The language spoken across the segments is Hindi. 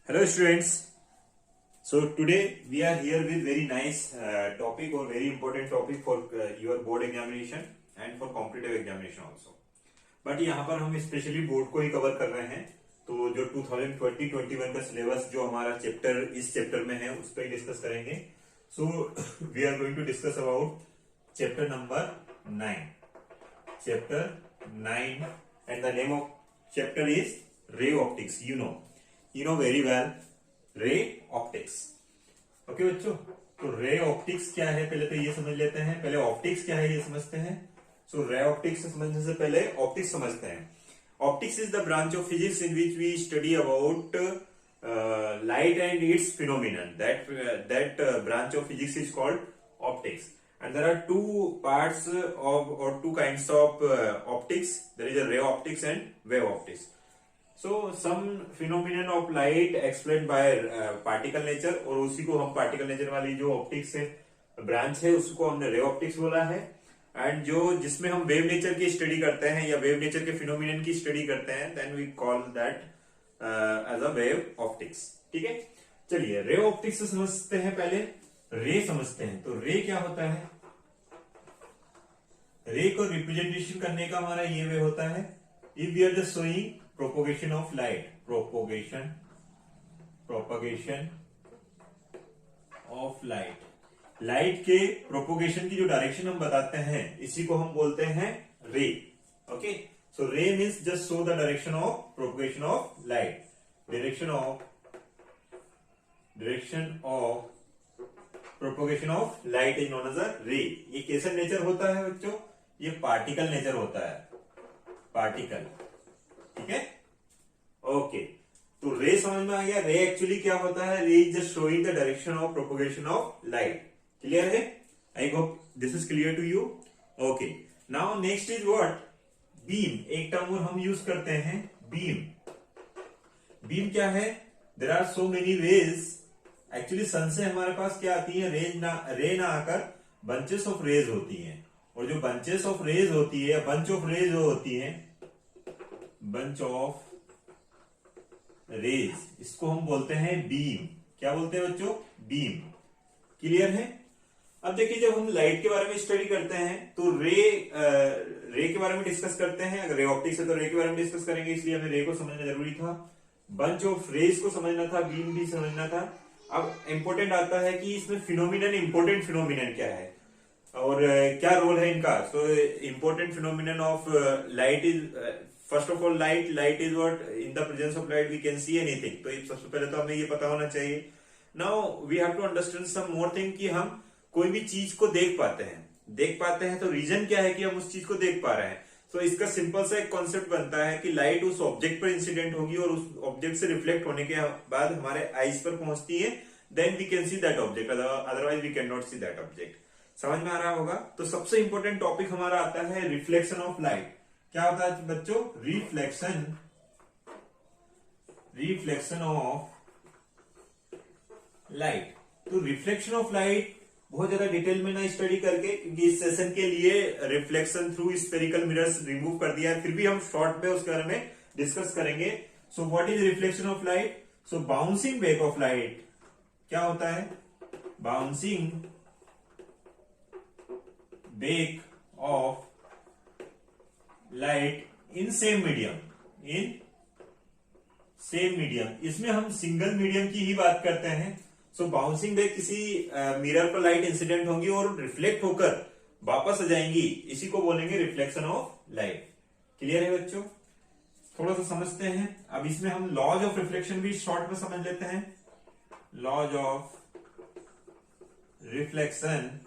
Hello students. So today we are here with very nice topic or very important topic for your board examination and for competitive examination also. But यहाँ पर हम स्पेशली बोर्ड को ही कवर कर रहे हैं, तो जो 2020-21 का सिलेबस जो हमारा चैप्टर इस चैप्टर में है उस पर डिस्कस करेंगे. So we are going to discuss about chapter number 9. Chapter 9 and the name of chapter is ray optics. You know very well ray optics. Okay बच्चों, तो रे ऑप्टिक्स क्या है पहले तो ये समझ लेते हैं. पहले ऑप्टिक्स क्या है ये समझते हैं. सो रे ऑप्टिक्स समझने से पहले ऑप्टिक्स समझते हैं. Optics is the branch of physics in which we study about light and its phenomenon. That branch of physics is called optics. And there are two parts of or two kinds of optics. There is a ray optics and wave optics. So some phenomenon of light explained by particle nature, और उसी को हम particle nature वाली जो optics है ब्रांच है उसको हमने ray optics बोला है. एंड जो जिसमें हम वेव नेचर की स्टडी करते हैं या वेव नेचर के फिनोमिनन की स्टडी करते हैं, then we call that as a wave optics. ठीक है, चलिए रे ऑप्टिक्स से समझते हैं. पहले रे समझते हैं. तो रे क्या होता है. रे को रिप्रेजेंटेशन करने का हमारा ये वे होता है. If we are just showing propagation of light, propagation of light के प्रोपोगेशन की जो डायरेक्शन हम बताते हैं इसी को हम बोलते हैं रे. Okay, so ray means just show the direction of propagation of light. Direction of propagation of light is known as a ray. ये कैसा नेचर होता है बच्चों. ये पार्टिकल नेचर होता है. पार्टिकल. ठीक है, ओके. तो रे समझ में आ गया. रे एक्चुअली क्या होता है. Ray is just showing the direction of propagation of light. Clear है. I hope this is clear to you. Okay, now next is what. Beam. एक टर्म और हम यूज करते हैं बीम. बीम क्या है. There are so many rays. Actually sun से हमारे पास क्या आती है. रे ना आकर बंचेस ऑफ रेज होती हैं. और जो बंचेस ऑफ रेज होती है, बंच ऑफ रेज जो होती है, बंच ऑफ रेज, इसको हम बोलते हैं बीम. क्या बोलते हैं बच्चों. बीम. क्लियर है. अब देखिए जब हम लाइट के बारे में स्टडी करते हैं तो रे के बारे में डिस्कस करते हैं. अगर रे ऑप्टिक्स है तो रे के बारे में डिस्कस करेंगे, इसलिए हमें रे को समझना जरूरी था. बंच ऑफ रेज को समझना था, बीम भी समझना था. अब इंपॉर्टेंट आता है कि इसमें फिनोमिनन, इंपॉर्टेंट फिनोमिनन क्या है और क्या रोल है इनका. So important phenomenon of light is first of all light is what. In the presence of light we can see anything. तो सबसे पहले तो हमें ये पता होना चाहिए. Now we have to understand some more thing कि हम कोई भी चीज को देख पाते हैं तो रीजन क्या है कि हम उस चीज को देख पा रहे हैं. तो इसका सिंपल सा एक कॉन्सेप्ट बनता है कि लाइट उस ऑब्जेक्ट पर इंसिडेंट होगी और उस ऑब्जेक्ट से रिफ्लेक्ट होने के बाद हमारे आईज पर पहुंचती है. Then we can see that object, otherwise we can not see that object. समझ में आ रहा होगा. तो सबसे इंपॉर्टेंट टॉपिक हमारा आता है रिफ्लेक्शन ऑफ लाइट. क्या होता है बच्चों. Reflection of light. तो रिफ्लेक्शन ऑफ लाइट बहुत ज्यादा डिटेल में ना स्टडी करके, क्योंकि इस सेशन के लिए reflection through spherical mirrors remove कर दिया है, फिर भी हम शॉर्ट में उसके बारे में डिस्कस करेंगे. सो what is reflection of light. So bouncing back of light क्या होता है. Bouncing back of light in same medium. इसमें हम सिंगल मीडियम की ही बात करते हैं. सो बाउंसिंग बैक, किसी मिरर पर लाइट इंसिडेंट होंगी और रिफ्लेक्ट होकर वापस आ जाएंगी, इसी को बोलेंगे रिफ्लेक्शन ऑफ लाइट. क्लियर है बच्चों. थोड़ा सा समझते हैं. अब इसमें हम लॉज ऑफ रिफ्लेक्शन भी शॉर्ट में समझ लेते हैं. Laws of reflection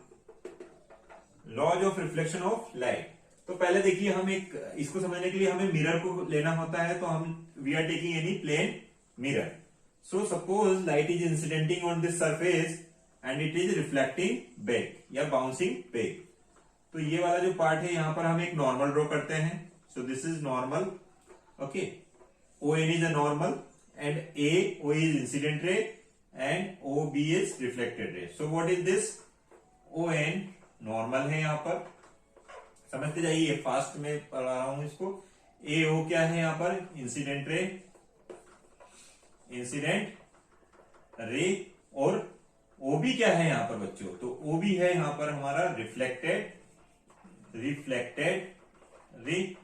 of light. तो पहले देखिए, हम इसको समझने के लिए हमें मिरर को लेना होता है. तो हम we are taking any plane mirror. So suppose light is incidenting on this surface and it is reflecting back या bouncing back. तो ये वाला जो पार्ट है यहाँ पर हम एक नॉर्मल ड्रॉ करते हैं. So this is normal. Okay. ON is a normal and AO is incident ray and OB is reflected ray. So what is this? ON normal है यहाँ पर. समझते जाइए, फास्ट में पढ़ा रहा हूं इसको. AO क्या है यहाँ पर. इंसिडेंट रे रे, और ओ बी क्या है यहां पर बच्चों, तो ओ बी है यहां पर हमारा रिफ्लेक्टेड रे,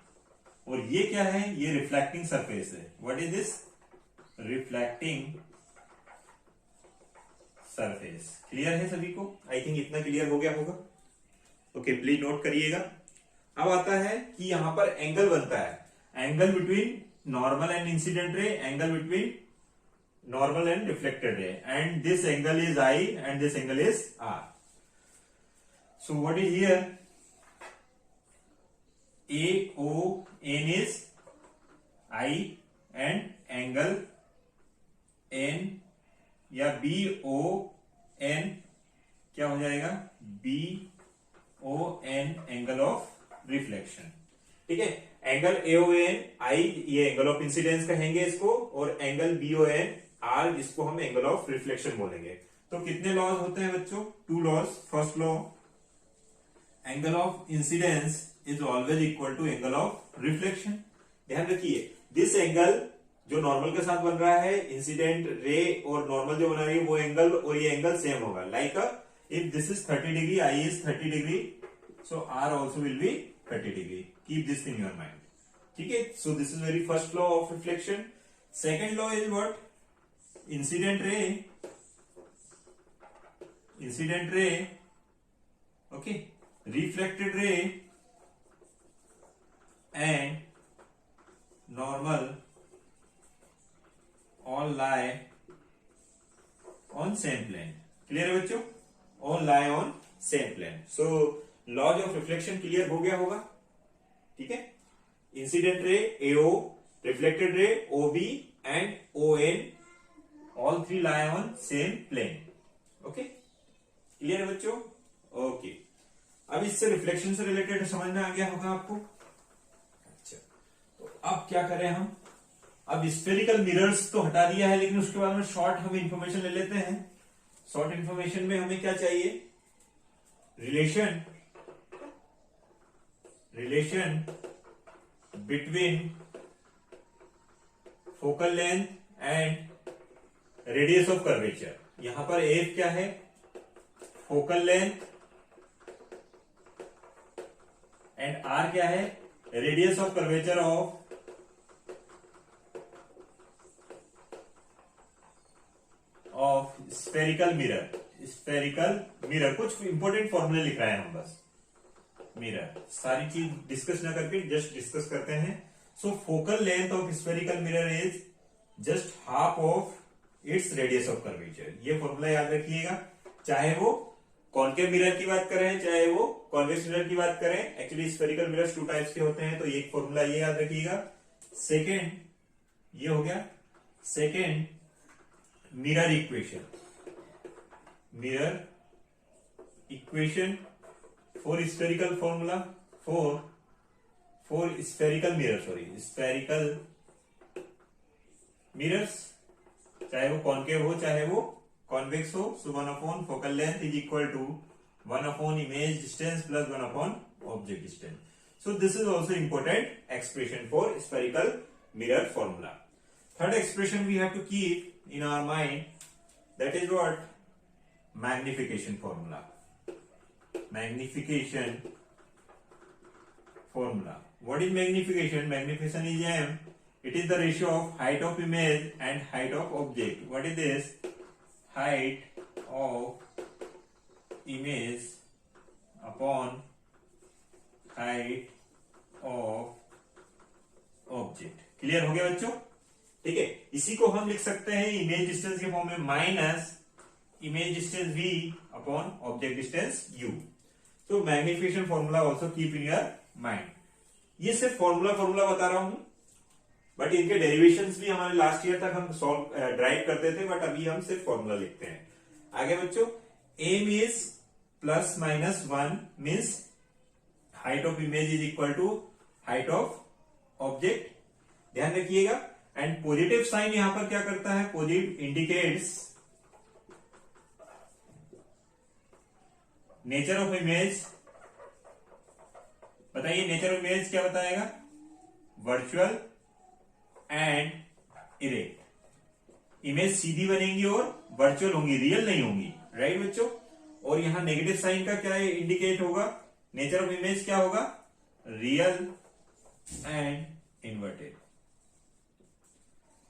और ये क्या है, ये रिफ्लेक्टिंग सरफेस है। What is this, reflecting surface. Clear है सभी को, आई थिंक इतना क्लियर हो गया होगा। ओके, प्लीज नोट करिएगा। अब आता है कि यहां पर एंगल बनता है, angle between normal and incident ray, angle between normal and reflected ray, and this angle is I and this angle is R. So what is here, AON is I and angle N या BON क्या हो जाएगा, BON एंगल ऑफ रिफ्लेक्शन। ठीक है, एंगल AON I ये एंगल ऑफ इंसिडेंस कहेंगे इसको, और एंगल BON R जिसको हम एंगल ऑफ रिफ्लेक्शन बोलेंगे। तो कितने लॉज होते हैं बच्चों, 2 laws. First law, angle of incidence is always equal to angle of reflection. ध्यान रखिए, दिस एंगल जो नॉर्मल के साथ बन रहा है, इंसिडेंट रे और नॉर्मल जो बना रही है वो एंगल और ये एंगल सेम होगा। Like if this is 30 degree, I is 30 degree, so R also will be 30 degree. Keep this in your mind. ठीक है, so this is very first law of reflection. Second law is what, incident ray, okay, reflected ray and normal all lie on same plane. Clear है बच्चों, all lie on same plane. So laws of reflection clear हो गया होगा। ठीक है, incident ray AO, reflected ray OB and ON, all 3 lie on same plane. Okay, clear है बच्चों। ओके, अब इससे रिफ्लेक्शन से रिलेटेड समझ में आ गया होगा आपको। अच्छा, तो अब क्या करें हम, अब स्फेरिकल मिरर्स तो हटा दिया है, लेकिन उसके बाद में शॉर्ट हम इंफॉर्मेशन ले लेते हैं। शॉर्ट इंफॉर्मेशन में हमें क्या चाहिए, relation between focal length and radius of curvature. यहां पर एफ क्या है, फोकल लेंथ, एंड आर क्या है, radius of curvature of spherical mirror. कुछ इंपॉर्टेंट फॉर्मूले लिख रहे हैं हम बस। मिरर सारी चीज डिस्कस ना करके जस्ट डिस्कस करते हैं। So focal length of spherical mirror is just half of its radius of curvature. ये फॉर्मूला याद रखिएगा, चाहे वो कॉन्केव मिरर की बात करें चाहे वो कॉन्वेक्स मिरर की बात करें। एक्चुअली स्फेरिकल मिरर्स 2 टाइप्स के होते हैं, तो एक फॉर्मूला ये याद रखिएगा। सेकेंड, ये हो गया second mirror equation for spherical formula for spherical mirrors, चाहे वो कॉन्केव हो चाहे वो कॉन्वेक्स हो। So 1/4 focal length is equal to 1/4 image distance plus 1/4 object distance. So this is also important expression for spherical mirror formula. Third expression we have to keep in our mind, that is what? Magnification formula. Magnification formula. What is magnification? Magnification is M. It is the ratio of height of image and height of object. What is this? Height of image upon height of object. Clear हो गया बच्चों? ठीक है, इसी को हम लिख सकते हैं इमेज डिस्टेंस के फॉर्म में minus image distance v upon object distance u. तो magnification formula also keep in your mind. ये सिर्फ फॉर्मूला बता रहा हूं, बट इनके डेरिवेशंस भी हमारे लास्ट ईयर तक हम सॉल्व ड्राइव करते थे, बट अभी हम सिर्फ फॉर्मूला लिखते हैं. आगे बच्चों, M is plus minus 1 means height of image is equal to height of object. ध्यान रखिएगा. एंड पॉजिटिव साइन यहां पर क्या करता है? Positive indicates nature of image. बताइए नेचर ऑफ इमेज क्या बताएगा? Virtual and erect. इमेज सीधी बनेंगी और वर्चुअल होंगी, रियल नहीं होंगी, राइट बच्चों। और यहां नेगेटिव साइन का क्या इंडिकेट होगा, नेचर ऑफ इमेज क्या होगा, रियल एंड इन्वर्टेड।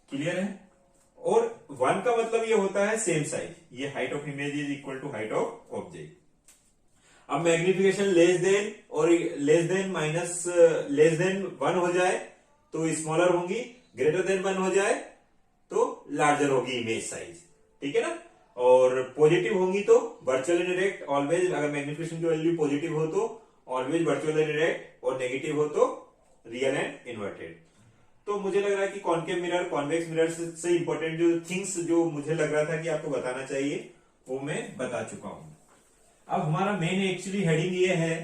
क्लियर है। और 1 का मतलब ये होता है सेम साइज, ये height of image is equal to height of object. अब मैग्निफिकेशन लेस देन और less than minus less than 1 हो जाए तो स्मॉलर होंगी, ग्रेटर देन 1 हो जाए तो लार्जर होगी इमेज साइज, ठीक है ना। और पॉजिटिव होंगी तो वर्चुअल एंड डायरेक्ट ऑलवेज, अगर मैग्निफिकेशन की वैल्यू पॉजिटिव हो तो ऑलवेज वर्चुअल एंड डायरेक्ट, और नेगेटिव हो तो रियल एंड इन्वर्टेड। तो मुझे लग रहा है कि कॉन्केव मिरर, कॉन्वेक्स मिरर से इंपॉर्टेंट जो थिंग्स जो मुझे लग रहा था कि आपको बताना चाहिए वो मैं बता चुका हूं। अब हमारा मेन एक्चुअली हेडिंग ये है,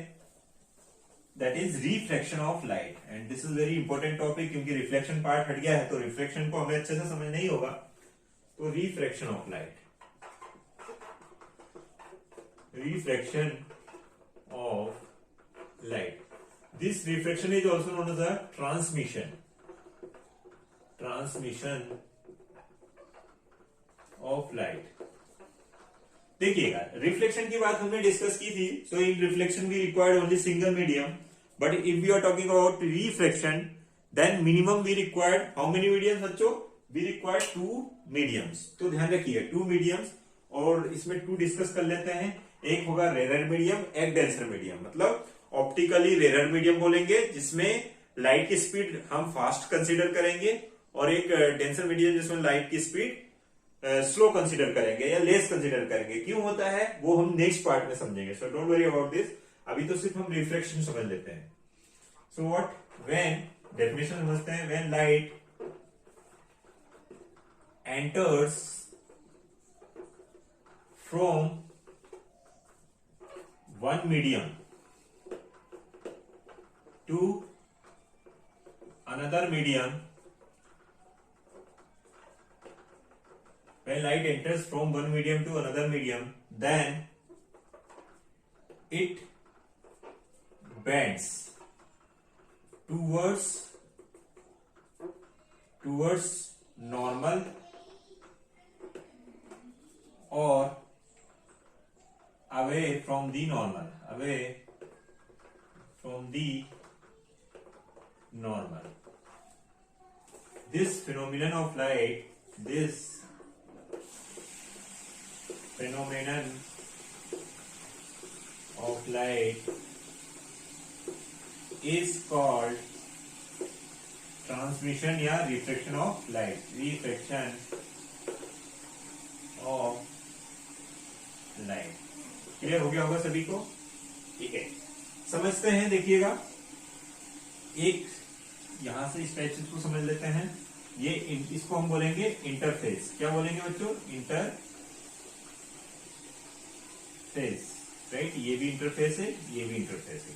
that is reflection of light, and this is very important topic, क्योंकि रिफ्लेक्शन पार्ट हट गया है तो रिफ्लेक्शन को हमें अच्छे से समझना ही होगा। तो reflection of light, reflection of light, this reflection is also known as a transmission, transmission of light. देखिएगा, रिफ्लेक्शन की बात हमने डिस्कस की थी, so in reflection we required only single medium, but if we are talking about reflection then minimum we required how many mediums बच्चों, वी रिक्वायर्ड 2 मीडियम्स। तो ध्यान रखिए 2 मीडियम्स, और इसमें 2 डिस्कस कर लेते हैं। एक होगा रेरर मीडियम, एक डेंसर मीडियम। मतलब ऑप्टिकली रेरर मीडियम बोलेंगे जिसमें लाइट की स्पीड हम फास्ट कंसीडर करेंगे, और एक डेंसर मीडियम जिसमें लाइट की स्पीड स्लो कंसीडर करेंगे या लेस कंसीडर करेंगे। क्यों होता है वो हम नेक्स्ट पार्ट में समझेंगे, so don't worry about this, अभी तो सिर्फ हम रिफ्लेक्शन समझ लेते हैं। सो व्हाट, व्हेन, डेफिनेशन समझते हैं, when light enters from one medium to another medium, when light enters from one medium to another medium, then it bends towards normal or away from the normal, away from the normal. This phenomenon of light, this phenomenon of light is called transmission या reflection of light, reflection of light। Clear हो गया होगा सभी को, ठीक है। समझते हैं, देखिएगा एक यहां से स्ट्रेचेस को समझ लेते हैं। ये इसको हम बोलेंगे इंटरफेस। क्या बोलेंगे बच्चों, इंटरफेस, राइट। ये भी इंटरफेस है, ये भी इंटरफेस है।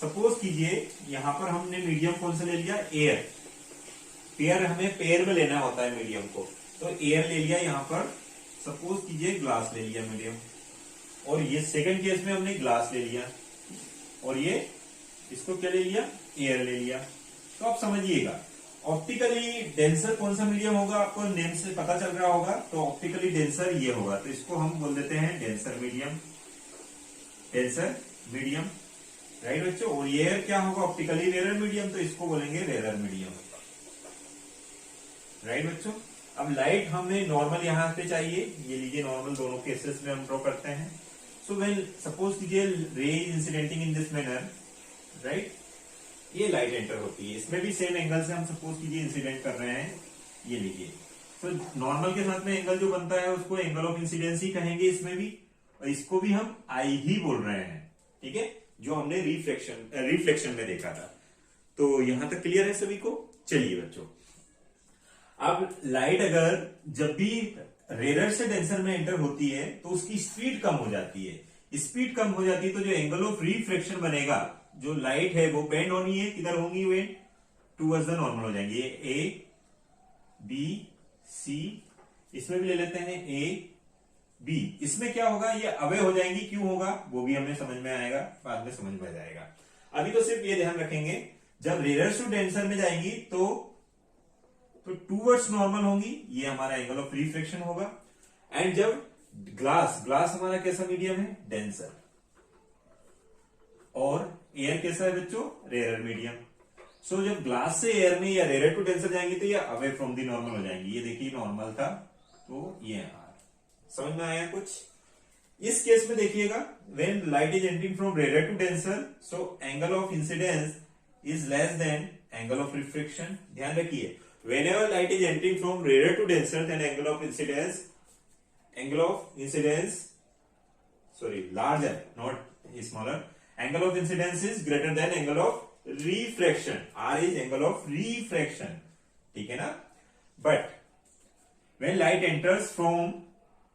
सपोज कीजिए यहां पर हमने मीडियम कौन सा ले लिया, एयर। पेयर, हमें पेयर में लेना होता है मीडियम को, तो एयर ले लिया यहां पर। सपोज कीजिए ग्लास ले लिया मीडियम, और ये सेकंड केस में हमने ग्लास ले लिया, और ये इसको क्या ले लिया, एयर ले लिया। तो आप समझिएगा ऑप्टिकली डेंसर कौन सा मीडियम होगा, आपको नेम से पता चल रहा होगा। तो ऑप्टिकली डेंसर ये होगा, तो इसको हम बोल देते हैं denser medium, denser medium, right बच्चों। और ये क्या होगा, ऑप्टिकली रेरर मीडियम, तो इसको बोलेंगे रेरर मीडियम, राइट बच्चों। अब लाइट हमें नॉर्मल यहां पे चाहिए, ये लीजिए नॉर्मल, दोनों केसेस में हम ड्रॉ करते हैं। सो व्हेन सपोज कीजिए रे इंसिडेंटिंग इन दिस मैनर, राइट, ये लाइट एंटर होती है, इसमें भी सेम एंगल से हम सपोज कीजिए इंसिडेंट कर रहे हैं, ये लीजिए। तो नॉर्मल के साथ में एंगल जो बनता है उसको एंगल ऑफ इंसिडेंसी कहेंगे इसमें भी, और इसको भी हम आई ही बोल रहे हैं, ठीक है, जो हमने रिफ्लेक्शन में देखा था। तो यहां तक क्लियर है सभी को। चलिए बच्चों, अब लाइट अगर जब भी रेरर से डेंसर में एंटर होती है तो उसकी स्पीड कम हो जाती है। स्पीड कम हो जाती है तो जो एंगल ऑफ रिफ्लेक्शन बनेगा, जो लाइट है वो बेंड होनी है, किधर होंगी वे, टूवर्ड्स द नॉर्मल हो जाएंगे। ए बी सी, इसमें भी ले लेते हैं ए बी, इसमें क्या होगा, ये अवे हो जाएंगी। क्यों होगा वो भी हमें समझ में आएगा, बाद में समझ में जाएगा। अभी तो सिर्फ ये ध्यान रखेंगे, जब रेरर टू डेंसर में जाएंगी तो तो टूवर्ड्स नॉर्मल होंगी, ये हमारा एंगल ऑफ रिफ्रैक्शन होगा। एंड जब ग्लास ग्लास हमारा कैसा मीडियम है, डेंसर, और एयर कैसा है बच्चों, रेयर मीडियम। सो जब ग्लास से एयर में या रेयर टू डेंसर जाएंगे तो ये अवे फ्रॉम दी नॉर्मल हो जाएंगे। ये देखिए नॉर्मल था तो ये आर, समझ में आया कुछ। इस केस में देखिएगा, when light is entering from rare to denser, so angle of incidence is less than angle of reflection. ध्यान रखिए, whenever light is entering from rarer to denser, then angle of incidence larger, not smaller, angle of incidence is greater than angle of refraction. R is angle of refraction, ठीक है ना। But when light enters from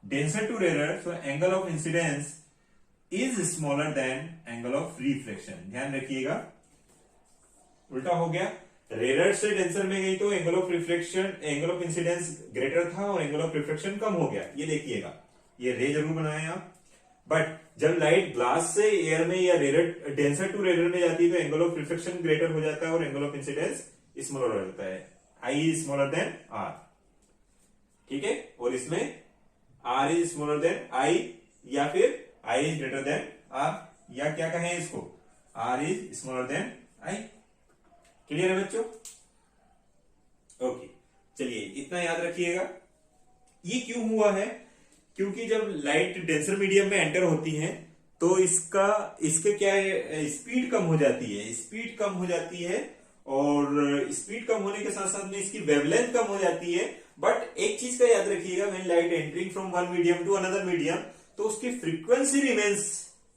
denser to rarer, so angle of incidence is smaller than angle of refraction. ध्यान रखिएगा, उल्टा हो गया, रेयर से डेंसर में गई तो angle of reflection, angle of incidence greater था और एंगल ऑफ रिफ्लेक्शन कम हो गया। ये देखिएगा, ये रे जरूर बनाए आप। बट जब लाइट ग्लास से एयर में या रेयर डेंसर टू रेयर में जाती है तो एंगल ऑफ रिफ्लेक्शन ग्रेटर हो जाता है और एंगल ऑफ इंसिडेंस स्मॉलर हो जाता है। I is smaller than R, ठीक है। और इसमें R is smaller than I, या फिर I is greater than R, या क्या कहें इसको, R is smaller than I. Clear है बच्चों? ओके, चलिए इतना याद रखिएगा। ये क्यों हुआ है, क्योंकि जब लाइट डेंसर मीडियम में एंटर होती है तो इसके क्या है, स्पीड कम हो जाती है, स्पीड कम हो जाती है, और स्पीड कम होने के साथ साथ में इसकी वेवलेंथ कम हो जाती है। बट एक चीज का याद रखिएगा, when light entering from one medium to another medium, तो उसकी फ्रीक्वेंसी रिमेन्स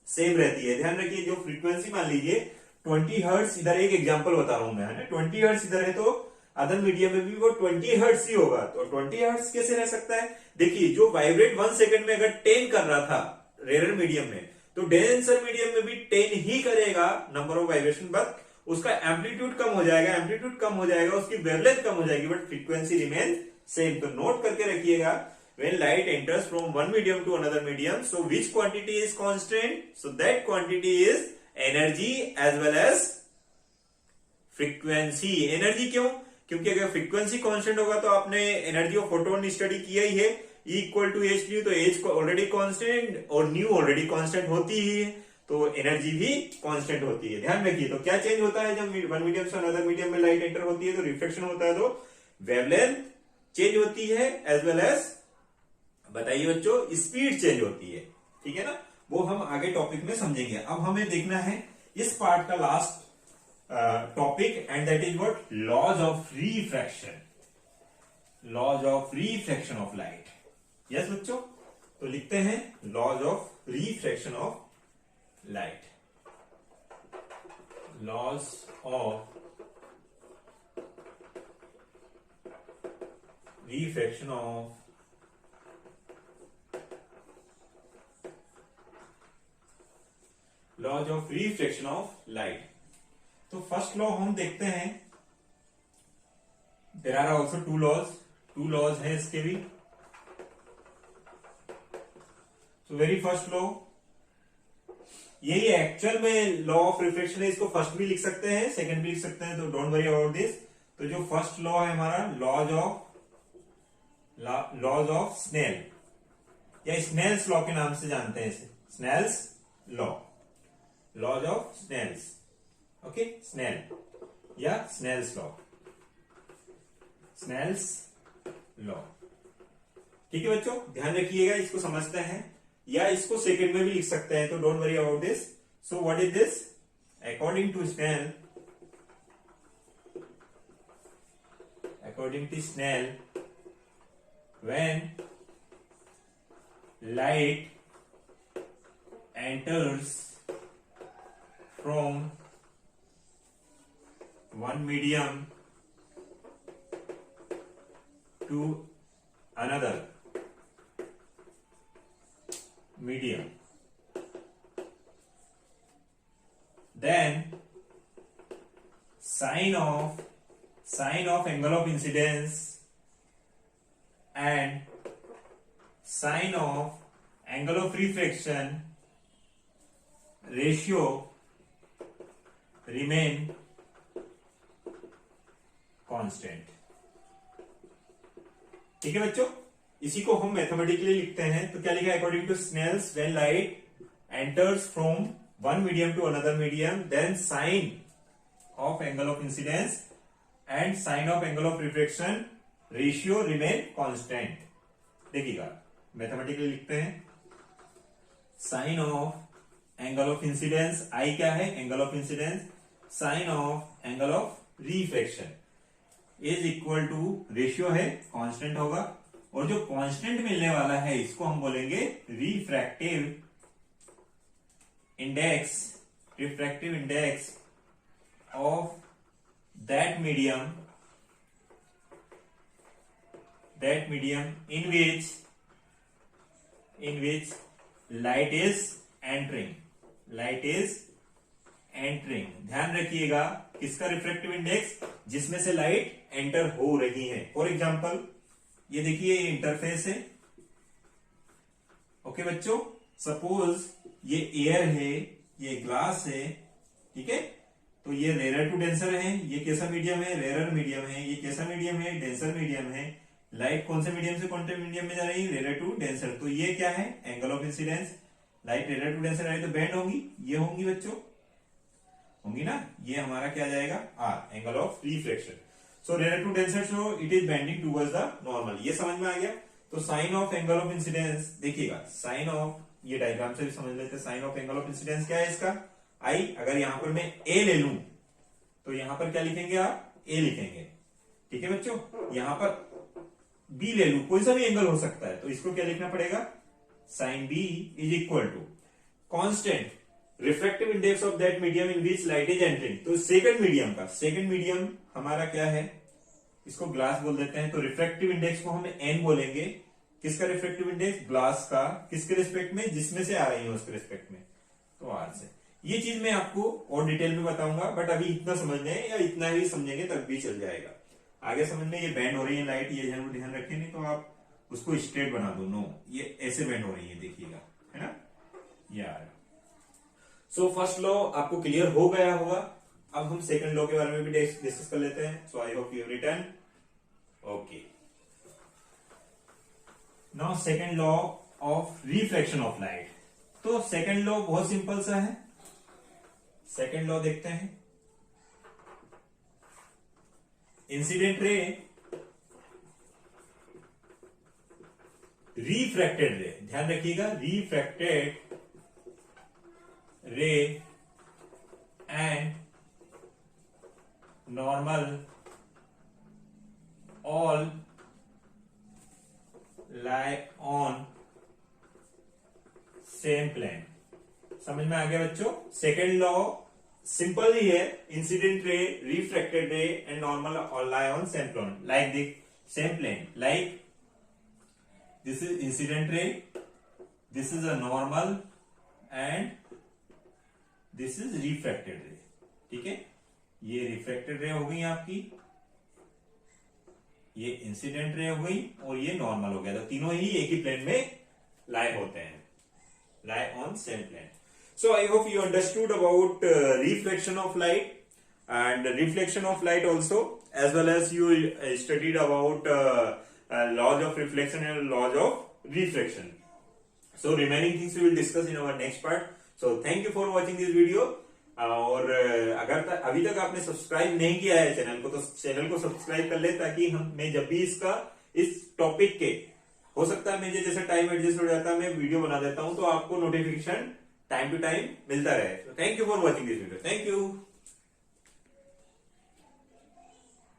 सेम रहती है। ध्यान रखिए, जो फ्रीक्वेंसी मान लीजिए 20 हर्ट्ज, इधर एक एग्जांपल बता रहा हूं मैं, है ना, 20 हर्ट्ज इधर है तो अदर मीडियम में भी वो 20 हर्ट्ज ही होगा। तो 20 हर्ट्ज कैसे रह सकता है, देखिए जो वाइब्रेट 1 सेकंड में अगर 10 कर रहा था रेयर मीडियम में, तो डेंसर मीडियम में भी 10 ही करेगा नंबर ऑफ वाइब्रेशन, बट उसका एम्पलीट्यूड कम हो जाएगा, एम्पलीट्यूड कम हो जाएगा, उसकी वेवलेंथ कम हो जाएगी, बट फ्रीक्वेंसी रिमेन सेम। तो नोट करके रखिएगा, when light enters from one medium to another medium, so which quantity is constant, so that quantity is energy as well as frequency। Energy क्यों, क्योंकि अगर फ्रीक्वेंसी कांस्टेंट होगा तो आपने एनर्जी ऑफ फोटोन स्टडी किया ही है, E equal to H nu, तो एच ऑलरेडी कांस्टेंट और न्यू ऑलरेडी कांस्टेंट होती ही है, तो एनर्जी भी कांस्टेंट होती है। ध्यान रखिए, तो क्या चेंज होता है जब वन मीडियम से अनदर मीडियम में लाइट एंटर होती है, तो रिफ्लेक्शन होता है, तो वेवलेंथ चेंज होती है, एज वेल एज बताइए बच्चों स्पीड चेंज होती है, ठीक है ना। वो हम आगे टॉपिक में समझेंगे। अब हमें देखना है इस पार्ट का last topic, and that is what, laws of refraction, laws of refraction of light. Yes बच्चों, तो लिखते हैं laws of refraction of light, laws of refraction of laws of refraction of light. तो फर्स्ट लॉ हम देखते हैं, there are also two laws है इसके भी। तो वेरी फर्स्ट लॉ, यही एक्चुअल में लॉ ऑफ रिफ्रैक्शन है, इसको फर्स्ट भी लिख सकते हैं, सेकंड भी लिख सकते हैं, तो डोंट वरी अबाउट दिस। तो जो फर्स्ट लॉ है हमारा, लॉज ऑफ स्नेल, या स्नेल्स लॉ के नाम से जानते हैं इसे, Snell's law, laws of Snell's, okay, Snell या स्नेल्स लॉ, स्नेल्स लॉ, ठीक है बच्चों। ध्यान रखिएगा, इसको समझते हैं, या इसको सेकंड में भी लिख सकते हैं, तो don't worry about this. So what is this, according to Snell, when light enters from one medium to another medium, then sine of angle of incidence and sine of angle of refraction ratio remain constant। ठीक है बच्चों, इसी को हम मैथमेटिकली लिखते हैं। तो क्या लिखा है, according to Snell's when light enters from one medium to another medium then sine of angle of incidence and sine of angle of reflection ratio remain constant. देखिएगा मैथमेटिकली लिखते हैं, sine of angle of incidence, I क्या है, angle of incidence, sine of angle of reflection is equal to, ratio है कांस्टेंट होगा, और जो कांस्टेंट मिलने वाला है इसको हम बोलेंगे refractive index, refractive index of that medium in which light is entering, ध्यान रखिएगा किसका रिफ्रैक्टिव इंडेक्स, जिसमें से लाइट एंटर हो रही है। फॉर एग्जाम्पल ये देखिए इंटरफेस है, ओके बच्चों, सपोज ये एयर है, ये ग्लास है, ठीक है, तो ये रेयर टू डेंसर है, ये कैसा मीडियम है, रेयर मीडियम है, ये कैसा मीडियम है, डेंसर मीडियम है। लाइट कौन से मीडियम से कौन से मीडियम में जा रही है, रेयर टू डेंसर, तो ये क्या है, angle of incidence. Light rare to denser आई तो बैंड होंगी, ये होंगी बच्चों, होंगी ना, ये हमारा क्या जाएगा, r, angle of reflection. So rare to denser so it is bending towards the normal, ये समझ में आ गया। तो sine of angle of incidence, देखिएगा साइन ऑफ, ये डायग्राम से भी समझ लेते हैं, sine of angle of incidence क्या है इसका, आई। अगर यहां पर मैं ए ले लूं तो यहां पर क्या लिखेंगे आप, ए लिखेंगे, ठीक है बच्चों। यहां पर बी ले लू, कोई सा भी एंगल हो सकता है, तो इसको क्या लिखना पड़ेगा, sine b is equal to constant refractive index of that medium in which light is entering. तो सेकंड मीडियम का, सेकंड मीडियम हमारा क्या है, इसको ग्लास बोल देते हैं, तो रिफ्रैक्टिव इंडेक्स को हम एन बोलेंगे। किसका रिफ्रैक्टिव इंडेक्स, ग्लास का, किसके रिस्पेक्ट में, जिसमें से आ रही है उसके रिस्पेक्ट में, तो आर से। ये चीज मैं आपको और डिटेल में बताऊंगा, बट अभी इतना समझने या इतना ही समझेंगे तब भी चल जाएगा। आगे समझने, ये बैंड हो रही है लाइट, ये जरूर ध्यान रखें, नहीं तो आप उसको स्ट्रेट बना दो, नो, ये ऐसे बैंड हो रही है, देखिएगा, है ना, यार। सो फर्स्ट लॉ आपको क्लियर हो गया होगा। अब हम सेकंड लॉ के बारे में भी डिस्कस कर लेते हैं। So I hope you have written, okay. Now second law of reflection of light. तो सेकंड लॉ बहुत सिंपल सा है, सेकंड लॉ देखते हैं। इंसिडेंट रे, रिफ्रैक्टेड रे, ध्यान रखिएगा, refracted ray and normal all lie on same plane. समझ में आ गया बच्चों। सेकेंड लॉ सिंपल ही है, incident ray, refracted ray and normal और lie on same plane, like the same plane, like this is incident ray, this is a normal and this is refracted ray, ठीक है। ये रिफ्रैक्टेड रे हो गई आपकी, ये इंसिडेंट रे हो गई और ये नॉर्मल हो गया, तो तीनों ही एक ही प्लेन में लाई होते हैं, lie on same plane. So I hope you understood about reflection of light and reflection of light also, as well as you studied about laws of reflection and laws of refraction. So remaining things we will discuss in our next part. So thank you for watching this video. और अगर अभी तक आपने सब्सक्राइब नहीं किया है चैनल को, तो चैनल को सब्सक्राइब कर ले, ताकि मैं जब भी इस टॉपिक के, हो सकता है मुझे जैसे टाइम एडजस्ट हो जाता है, मैं वीडियो बना देता हूं, तो आपको नोटिफिकेशन टाइम टू टाइम मिलता रहे। Thank you for watching this video, thank you.